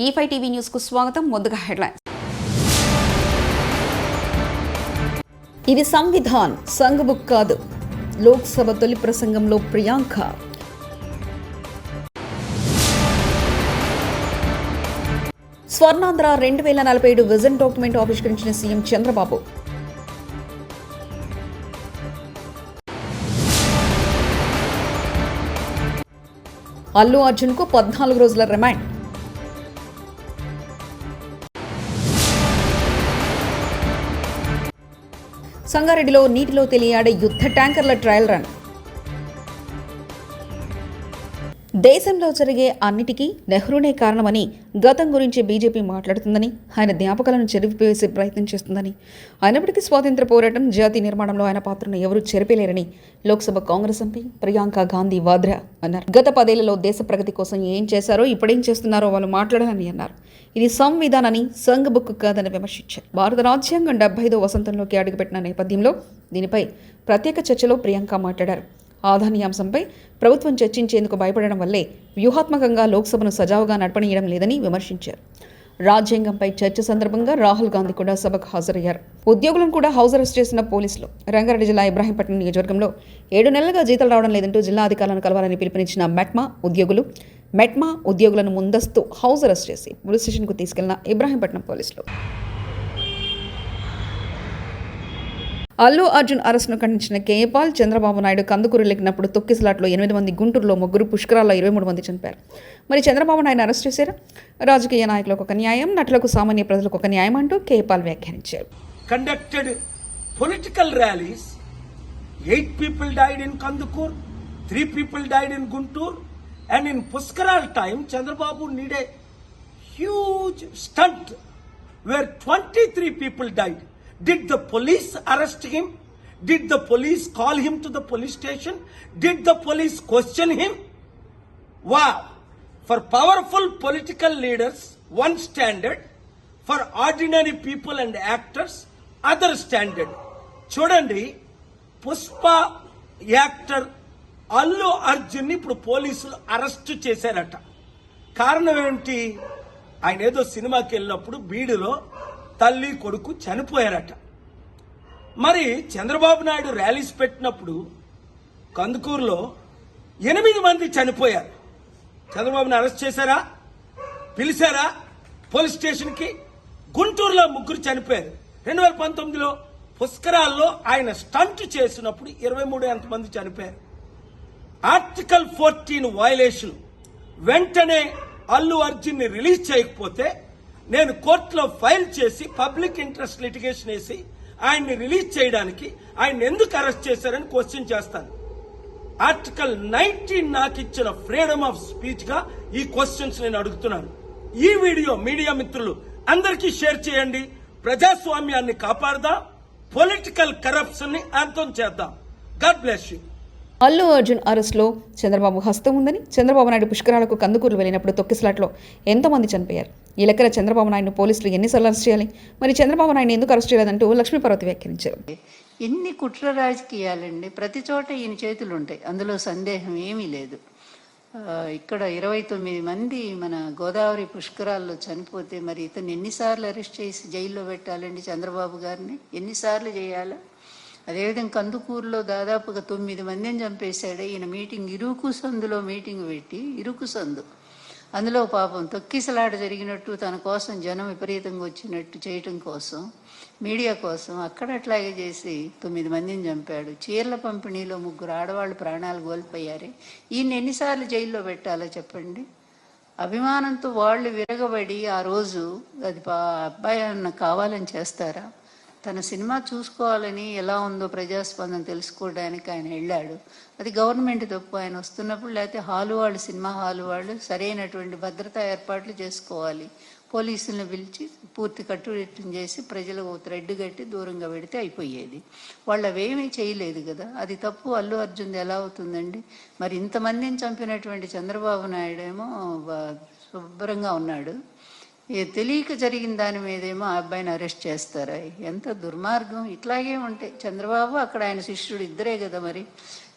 E5 TV news కు స్వాగతం. ముందుగా హెడ్లైన్స్. ఇది సంవిధాన్ సంఘ్ బుక్ కాదు. లోక్సభ తొలి ప్రసంగంలో ప్రియాంక. స్వర్ణాంధ్ర 2047 విజన్ డాక్యుమెంట్ ఆవిష్కరించిన సీఎం చంద్రబాబు. అల్లు అర్జున్ కు 14 రోజుల రిమాండ్. సంగారెడ్డిలో నీటిలో తేలియాడే యుద్ధ ట్యాంకర్ల ట్రయల్ రన్. దేశంలో జరిగే అన్నిటికీ నెహ్రూనే కారణమని, గతం గురించి బీజేపీ మాట్లాడుతుందని, ఆయన జ్ఞాపకాలను చెరిపివేసే ప్రయత్నం చేస్తుందని, అయినప్పటికీ స్వాతంత్ర పోరాటం, జాతీయ నిర్మాణంలో ఆయన పాత్రను ఎవరూ చెరిపేలేరని లోక్సభ కాంగ్రెస్ ఎంపీ ప్రియాంక గాంధీ వాద్రా అన్నారు. గత 10 ఏళ్లలో దేశ ప్రగతి కోసం ఏం చేశారో, ఇప్పుడేం చేస్తున్నారో వాళ్ళు మాట్లాడాలని అన్నారు. ఇది సంవిధానాన్ని సంఘ్ బుక్ కాదని విమర్శించారు. భారత రాజ్యాంగం 75వ వసంతంలోకి అడుగుపెట్టిన నేపథ్యంలో దీనిపై ప్రత్యేక చర్చలో ప్రియాంక మాట్లాడారు. ఆదాని అంశంపై ప్రభుత్వం చర్చించేందుకు భయపడడం వల్లే వ్యూహాత్మకంగా లోక్సభను సజావుగా నడపనీయడం లేదని విమర్శించారు. రాజ్యాంగంపై చర్చ సందర్భంగా రాహుల్ గాంధీ కూడా సభకు హాజరయ్యారు. ఉద్యోగులను కూడా హౌస్ అరెస్ట్ చేసిన పోలీసులు. రంగారెడ్డి జిల్లా ఇబ్రాహీంపట్నం నియోజకవర్గంలో 7 నెలలుగా జీతాలు రావడం లేదంటూ జిల్లా అధికారులను కలవాలని పిలుపునిచ్చిన మెట్మా ఉద్యోగులను ముందస్తు హౌస్ అరెస్ట్ చేసి పోలీస్ స్టేషన్కు తీసుకెళ్లిన ఇబ్రాహీంపట్నం పోలీసులు. అల్లు అర్జున్ అరెస్టును ఖండించిన కేఏపాల్, చంద్రబాబు నాయుడు కందుకూరు లెక్కినప్పుడు తొక్కిసలాట్లో 8 మంది, గుంటూరులో 3, పుష్కరాల్లో 23 మంది చనిపోయారు. మరి చంద్రబాబు నాయుడు అరెస్ట్ చేశారు. రాజకీయ నాయకులకు ఒక న్యాయం, నటులకు, సామాన్య ప్రజలకు ఒక న్యాయం అంటూ కేఏపాల్ వ్యాఖ్యానించారు. Conducted political rallies. 8 people died in Kandukur, 3 people died in Guntur, and in Puskaral time, Chandrababu need a huge stunt where 23 people died. Did the police arrest him? Did the police call him to the police station? Did the police question him? Wow! For powerful political leaders, one standard. For ordinary people and actors, other standard. చూడండి, Pushpa actor Allu Arjun ఇప్పుడు పోలీసులు arrest చేశారట. కారణం ఏంటి? ఆయన ఏదో సినిమాకి వెళ్ళినప్పుడు బీడులో తల్లి కొడుకు చనిపోయారట. మరి చంద్రబాబు నాయుడు ర్యాలీస్ పెట్టినప్పుడు కందుకూరులో 8 మంది చనిపోయారు. చంద్రబాబుని అరెస్ట్ చేశారా? పిలిచారా పోలీస్ స్టేషన్కి? గుంటూరులో 3 చనిపోయారు. 2019లో పుష్కరాల్లో ఆయన స్టంట్ చేసినప్పుడు 23 మంది చనిపోయారు. Article 14 violation. వెంటనే అల్లు అర్జున్ ని రిలీజ్ చేయకపోతే నేను కోర్టులో ఫైల్ చేసి పబ్లిక్ ఇంట్రెస్ట్ లిటిగేషన్ వేసి ఆయన్ని రిలీజ్ చేయడానికి ఆయన ఎందుకు అరెస్ట్ చేశారని క్వశ్చన్ చేస్తాను. ఆర్టికల్ 19 నాకు ఇచ్చిన ఫ్రీడమ్ ఆఫ్ స్పీచ్ గా ఈ క్వశ్చన్స్ నేను అడుగుతున్నాను. ఈ వీడియో మీడియా మిత్రులు అందరికీ షేర్ చేయండి. ప్రజాస్వామ్యాన్ని కాపాడదాం, పొలిటికల్ కరప్షన్ ని అంతం చేద్దాం. God bless you. Allu Arjun అరెస్టులో చంద్రబాబు హస్తం ఉందని, చంద్రబాబు నాయుడు పుష్కరాలకు కందుకూరు వెళ్ళినప్పుడు తొక్కిసలాట్లో ఎంతోమంది చనిపోయారు. ఈ లెక్కన చంద్రబాబు నాయుడు పోలీసులు ఎన్నిసార్లు అరెస్ట్ చేయాలి? మరి చంద్రబాబు నాయుడు ఎందుకు అరెస్ట్ చేయలేదంటూ లక్ష్మీపార్వతి వ్యాఖ్యానించారు. ఎన్ని కుట్ర రాజకీయాలండి, ప్రతి చోట ఈయన చేతులు ఉంటాయి, అందులో సందేహం ఏమీ లేదు. ఇక్కడ 29 మంది మన గోదావరి పుష్కరాల్లో చనిపోతే మరి ఇతను ఎన్నిసార్లు అరెస్ట్ చేసి జైల్లో పెట్టాలండి? చంద్రబాబు గారిని ఎన్నిసార్లు చేయాలా? అదేవిధంగా కందుకూరులో దాదాపుగా 9 మందిని చంపేశాడు. ఈయన మీటింగ్ ఇరుకు సందులో మీటింగ్ పెట్టి, ఇరుకు సందు అందులో పాపం తొక్కిసలాట జరిగినట్టు తన కోసం జనం విపరీతంగా వచ్చినట్టు చేయటం కోసం, మీడియా కోసం అక్కడ అట్లాగే చేసి 9 మందిని చంపాడు. చీరల పంపిణీలో 3 ఆడవాళ్ళు ప్రాణాలు కోల్పోయారే. ఈయన ఎన్నిసార్లు జైల్లో పెట్టాలో చెప్పండి? అభిమానంతో వాళ్ళు విరగబడి ఆ రోజు అది అబ్బాయి అన్న కావాలని చేస్తారా? తన సినిమా చూసుకోవాలని, ఎలా ఉందో ప్రజాస్పందన తెలుసుకోవడానికి ఆయన వెళ్ళాడు. అది గవర్నమెంట్ తప్పు. ఆయన వస్తున్నప్పుడు లేకపోతే సినిమా హాలు వాళ్ళు సరైనటువంటి భద్రతా ఏర్పాట్లు చేసుకోవాలి. పోలీసులను పిలిచి పూర్తి కట్టుదిట్టం చేసి ప్రజలకు థ్రెడ్ కట్టి దూరంగా పెడితే అయిపోయేది. వాళ్ళు అవేమీ చేయలేదు కదా, అది తప్పు. అల్లు అర్జున్ ఎలా అవుతుందండి? మరి ఇంతమందిని చంపినటువంటి చంద్రబాబు నాయుడు ఏమో శుభ్రంగా ఉన్నాడు. తెలియక జరిగిన దాని మీదేమో ఆ అబ్బాయిని అరెస్ట్ చేస్తారా? ఎంత దుర్మార్గం! ఇట్లాగే ఉంటాయి. చంద్రబాబు అక్కడ ఆయన శిష్యుడు ఇద్దరే కదా. మరి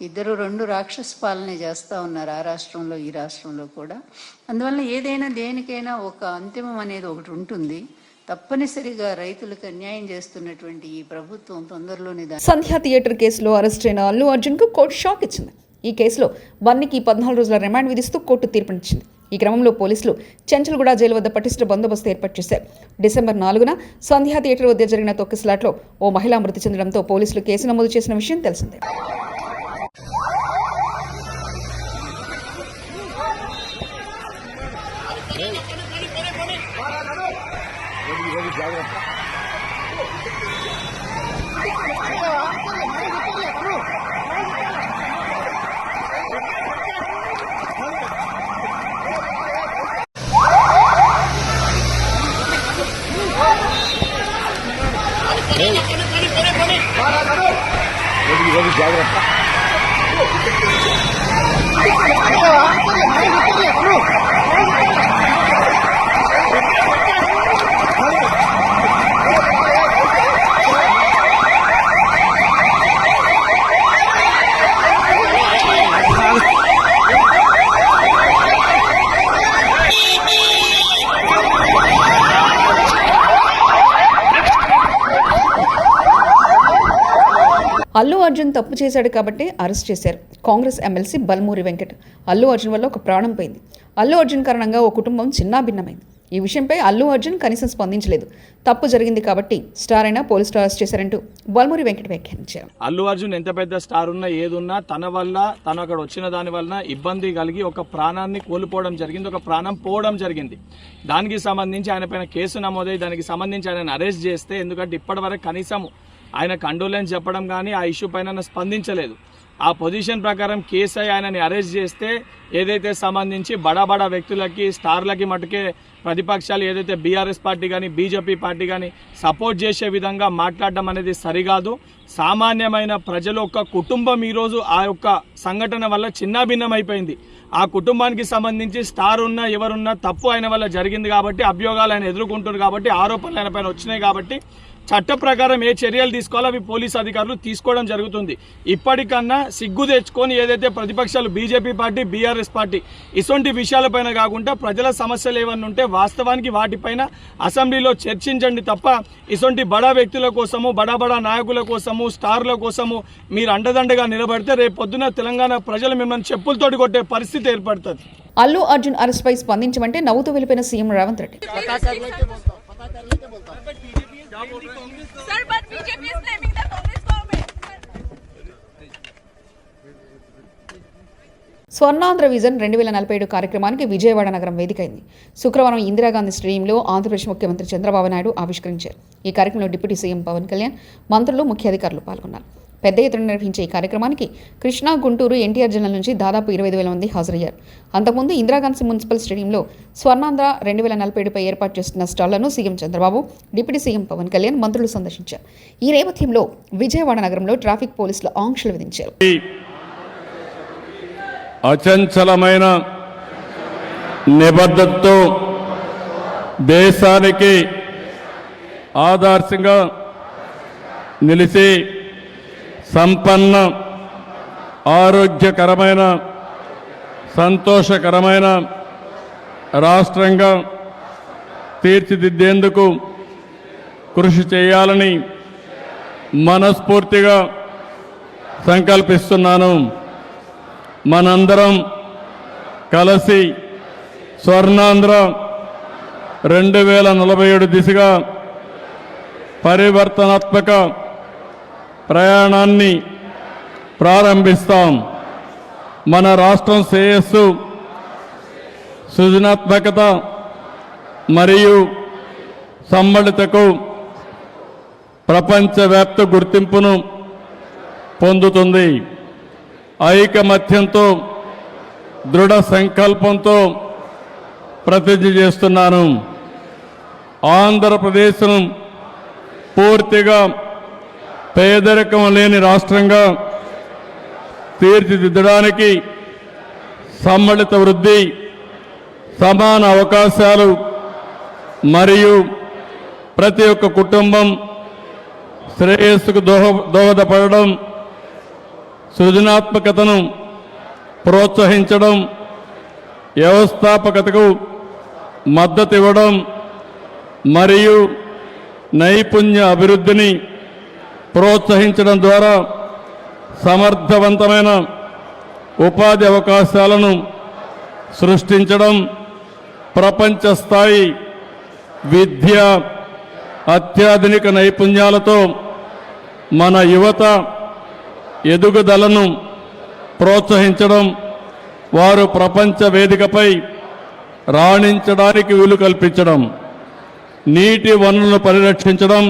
ఇద్దరు రెండు రాక్షస పాలనే చేస్తూ ఉన్నారు, ఆ రాష్ట్రంలో ఈ రాష్ట్రంలో కూడా. అందువల్ల ఏదైనా దేనికైనా ఒక అంతిమం అనేది ఒకటి ఉంటుంది. తప్పనిసరిగా రైతులకు అన్యాయం చేస్తున్నటువంటి ఈ ప్రభుత్వం తొందరలోనే సంధ్యా థియేటర్ కేసులో అరెస్ట్ అయిన అల్లు అర్జున్కు కోర్టు షాక్ ఇచ్చింది. ఈ కేసులో బన్నీకి 14 రోజుల రిమాండ్ విధిస్తూ కోర్టు తీర్పునిచ్చింది. ఈ క్రమంలో పోలీసులు చెంచల్గూడ జైలు వద్ద పటిష్ట బందోబస్తు ఏర్పాటు చేశారు. డిసెంబర్ 4న సంధ్యా థియేటర్ వద్ద జరిగిన తొక్కిసలాట్లో ఓ మహిళ మృతి చెందడంతో పోలీసులు కేసు నమోదు చేసిన విషయం తెలిసిందే. అల్లు అర్జున్ తప్పు చేశాడు కాబట్టి అరెస్ట్ చేశారు. కాంగ్రెస్ ఎమ్మెల్సీ బల్మూరి వెంకట్. అల్లు అర్జున్ వల్ల ఒక ప్రాణం పోయింది. అల్లు అర్జున్ కారణంగా ఓ కుటుంబం చిన్నాభిన్నమైంది. ఈ విషయంపై అల్లు అర్జున్ కనీసం స్పందించలేదు. తప్పు జరిగింది కాబట్టి స్టార్ అయినా పోలీసులు అరెస్ట్ చేశారంటూ బల్మూరి వెంకట్ వ్యాఖ్యానించారు. అల్లు అర్జున్ ఎంత పెద్ద స్టార్ ఉన్నా ఏదున్నా తన వల్ల తను అక్కడ వచ్చిన దాని వలన ఇబ్బంది కలిగి ఒక ప్రాణాన్ని కోల్పోవడం జరిగింది, ఒక ప్రాణం పోవడం జరిగింది. దానికి సంబంధించి ఆయన పైన కేసు నమోదై దానికి సంబంధించి ఆయన అరెస్ట్ చేస్తే, ఎందుకంటే ఇప్పటివరకు కనీసం ఆయన కండోలెన్స్ చెప్పడం కానీ ఆ ఇష్యూ పైన స్పందించలేదు. ఆ పొజిషన్ ప్రకారం కేసు ఆయనని అరెస్ట్ చేస్తే ఏదైతే సంబంధించి బడా వ్యక్తులకి స్టార్లకి మటుకే ప్రతిపక్షాలు ఏదైతే బీఆర్ఎస్ పార్టీ కానీ బీజేపీ పార్టీ కానీ సపోర్ట్ చేసే విధంగా మాట్లాడడం అనేది సరికాదు. సామాన్యమైన ప్రజలు ఒక కుటుంబం ఈరోజు ఆ యొక్క సంఘటన వల్ల చిన్నాభిన్నమైపోయింది. ఆ కుటుంబానికి సంబంధించి స్టార్ ఉన్నా ఎవరున్నా తప్పు ఆయన వల్ల జరిగింది కాబట్టి అభియోగాలు ఆయన ఎదుర్కొంటున్నారు కాబట్టి ఆరోపణలు ఆయన పైన వచ్చినాయి కాబట్టి చట్ట ప్రకారం ఏ చర్యలు తీసుకోవాలో అవి పోలీసు అధికారులు తీసుకోవడం జరుగుతుంది. ఇప్పటికన్నా సిగ్గు తెచ్చుకొని ఏదైతే ప్రతిపక్షాలు బీజేపీ పార్టీ బీఆర్ఎస్ పార్టీ ఇటువంటి విషయాలపైన కాకుండా ప్రజల సమస్యలు ఏమన్నా ఉంటే వాస్తవానికి వాటిపైన అసెంబ్లీలో చర్చించండి తప్ప ఇటువంటి బడా వ్యక్తుల కోసము బడా నాయకుల కోసము స్టార్ల కోసము మీరు అండదండగా నిలబడితే రేపు పొద్దున తెలంగాణ ప్రజలు మిమ్మల్ని చెప్పులతోటి కొట్టే పరిస్థితి ఏర్పడుతుంది. అల్లు అర్జున్ అరెస్ట్ పై స్పందించమంటే నవ్వుతూ వెళ్ళిపోయిన CM Revanth Reddy. Sir, but BJP is blaming the Congress government. Swarnandhra vision 2047 కార్యక్రమానికి విజయవాడ నగరం వేదికైంది. శుక్రవారం ఇందిరాగాంధీ స్టేడియంలో ఆంధ్రప్రదేశ్ ముఖ్యమంత్రి చంద్రబాబు నాయుడు ఆవిష్కరించారు. ఈ కార్యక్రమంలో డిప్యూటీ సీఎం పవన్ కళ్యాణ్, మంత్రులు, ముఖ్య అధికారులు పాల్గొన్నారు. పెద్ద ఎత్తున నిర్వహించే ఈ కార్యక్రమానికి కృష్ణా, గుంటూరు, ఎన్టీఆర్ జిల్లాల నుంచి దాదాపు 25,000 మంది హాజరయ్యారు. అంతకుముందు ఇందిరాగాంధీ మున్సిపల్ స్టేడియంలో స్వర్ణాంధ్ర 2047పై ఏర్పాటు చేస్తున్న స్టాళ్లను CM Chandrababu, deputy CM Pawan Kalyan, మంత్రులు సందర్శించారు. ఈ నేపథ్యంలో విజయవాడ నగరంలో ట్రాఫిక్ పోలీసులు ఆంక్షలు విధించారు. అచంచలమైన నిబద్ధతతో దేశానికి ఆదర్శంగా నిలిచి సంపన్న, ఆరోగ్యకరమైన, సంతోషకరమైన రాష్ట్రంగా తీర్చిదిద్దేందుకు కృషి చేయాలని మనస్ఫూర్తిగా సంకల్పిస్తున్నాను. మనందరం కలిసి స్వర్ణాంధ్ర 2047 దిశగా పరివర్తనాత్మక ప్రయాణాన్ని ప్రారంభిస్తాం. మన రాష్ట్రం శ్రేయస్సు, సృజనాత్మకత మరియు సమ్మళతకు ప్రపంచవ్యాప్త గుర్తింపును పొందుతుంది. ఐకమత్యంతో, దృఢ సంకల్పంతో ప్రతిజ్ఞ చేస్తున్నాను. ఆంధ్రప్రదేశ్ను పూర్తిగా పేదరికం లేని రాష్ట్రంగా తీర్చిదిద్దడానికి సమ్మిళిత వృద్ధి, సమాన అవకాశాలు మరియు ప్రతి ఒక్క కుటుంబం శ్రేయస్సుకు దోహదపడడం, సృజనాత్మకతను ప్రోత్సహించడం, వ్యవస్థాపకతకు మద్దతు ఇవ్వడం మరియు నైపుణ్య అభివృద్ధిని ప్రోత్సహించడం ద్వారా సమర్థవంతమైన ఉపాధి అవకాశాలను సృష్టించడం, ప్రపంచ స్థాయి విద్య, అత్యాధునిక నైపుణ్యాలతో మన యువత ఎదుగుదలను ప్రోత్సహించడం, వారు ప్రపంచ వేదికపై రాణించడానికి వీలు కల్పించడం, నీటి వనరులను పరిరక్షించడం,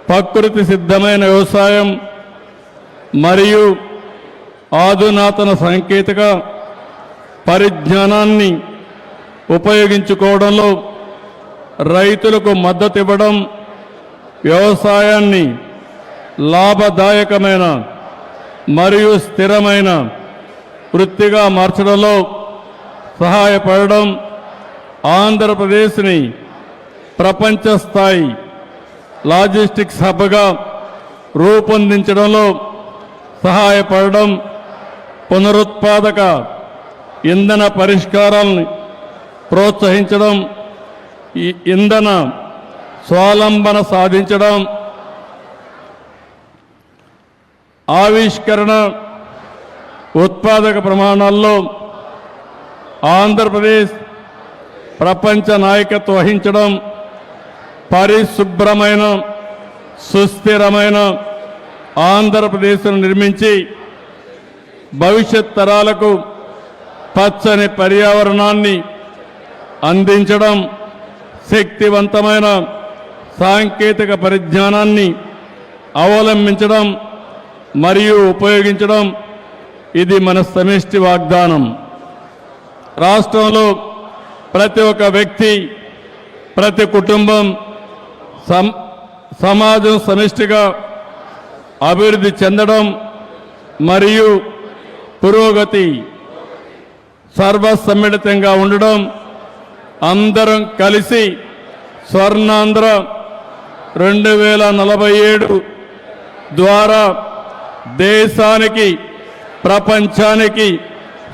ప్రకృతి సిద్ధమైన వ్యవసాయం మరియు ఆధునాతన సాంకేతిక పరిజ్ఞానాన్ని ఉపయోగించుకోవడంలో రైతులకు మద్దతు ఇవ్వడం, వ్యవసాయాన్ని లాభదాయకమైన మరియు స్థిరమైన వృత్తిగా మార్చడంలో సహాయపడడం, ఆంధ్రప్రదేశ్ని ప్రపంచ స్థాయి లాజిస్టిక్స్ హబ్గా రూపొందించడంలో సహాయపడడం, పునరుత్పాదక ఇంధన పరిష్కారాలను ప్రోత్సహించడం, ఈ ఇంధన స్వావలంబన సాధించడం, ఆవిష్కరణ ఉత్పాదక ప్రమాణాల్లో ఆంధ్రప్రదేశ్ ప్రపంచ నాయకత్వం వహించడం, పరిశుభ్రమైన సుస్థిరమైన ఆంధ్రప్రదేశ్ను నిర్మించి భవిష్యత్ తరాలకు పచ్చని పర్యావరణాన్ని అందించడం, శక్తివంతమైన సాంకేతిక పరిజ్ఞానాన్ని అవలంబించడం మరియు ఉపయోగించడం ఇది మన సమిష్టి వాగ్దానం. రాష్ట్రంలో ప్రతి ఒక్క వ్యక్తి, ప్రతి కుటుంబం, సమాజం సమిష్టిగా అభివృద్ధి చెందడం మరియు పురోగతి సర్వసమ్మిళితంగా ఉండడం, అందరం కలిసి స్వర్ణాంధ్ర 2047 ద్వారా దేశానికి, ప్రపంచానికి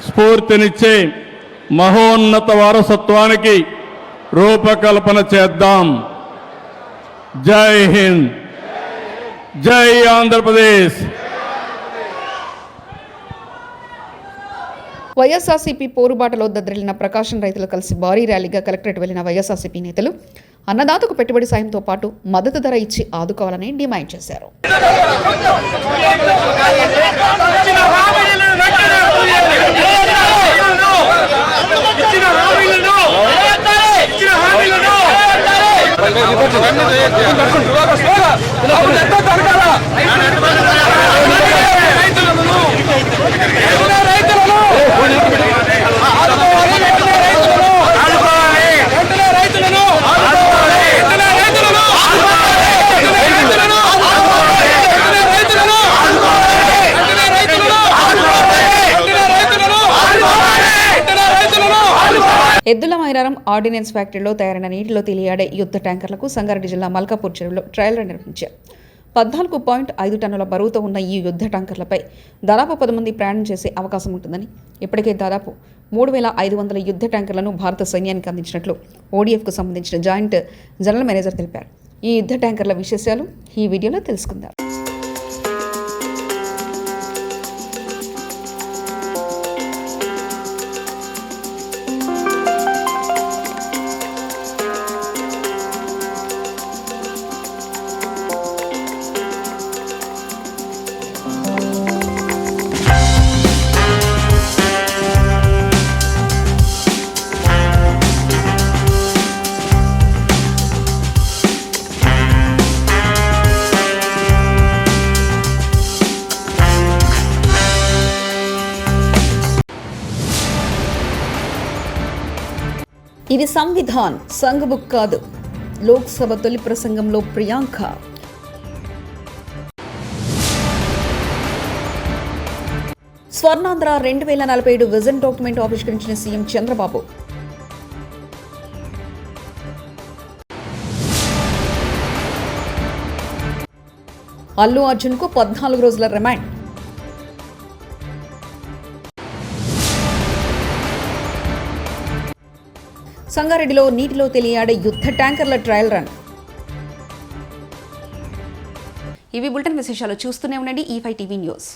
స్ఫూర్తినిచ్చే మహోన్నత వారసత్వానికి రూపకల్పన చేద్దాం. జై హింద్, జై ఆంధ్రప్రదేశ్. వైఎస్ఆర్సీపీ పోరుబాటలో దద్దరిల్లిన ప్రకాశం రైతులు కలిసి భారీ ర్యాలీగా కలెక్టరేట్ వెళ్లిన వైఎస్ఆర్సీపీ నేతలు అన్నదాతకు పెట్టుబడి సాయంతో పాటు మద్దతు ధర ఇచ్చి ఆదుకోవాలని డిమాండ్ చేశారు. ఎద్దుల మైలారం ఆర్డినెన్స్ ఫ్యాక్టరీలో తయారైన నీటిలో తేలియాడే యుద్ధ ట్యాంకర్లకు సంగారెడ్డి జిల్లా మల్కాపూర్ చెరువులో ట్రయల్ రన్ నిర్వహించారు. 14.5 టన్నుల బరువుతో ఉన్న ఈ యుద్ధ ట్యాంకర్లపై దాదాపు 10 మంది ప్రయాణం చేసే అవకాశం ఉంటుందని, ఇప్పటికే దాదాపు 3,500 యుద్ధ ట్యాంకర్లను భారత సైన్యానికి అందించినట్లు ఓడిఎఫ్కు సంబంధించిన జాయింట్ జనరల్ మేనేజర్ తెలిపారు. ఈ యుద్ధ ట్యాంకర్ల విశేషాలు ఈ వీడియోలో తెలుసుకుందాం. ఇది సంవిధాన్ సంఘ్ బుక్ కాదు. లోక్సభ తొలి ప్రసంగంలో ప్రియాంక. స్వర్ణాంధ్ర 2047 విజన్ డాక్యుమెంట్ ఆవిష్కరించిన సీఎం చంద్రబాబు. అల్లు అర్జున్కు 14 రోజుల రిమాండ్. సంగారెడ్డిలో నీటిలో తేలియాడే యుద్ధ ట్యాంకర్ల ట్రయల్ రన్. ఇవి బులెటిన్ విశేషాలు. చూస్తూనే ఉండండి E5 టీవీ న్యూస్.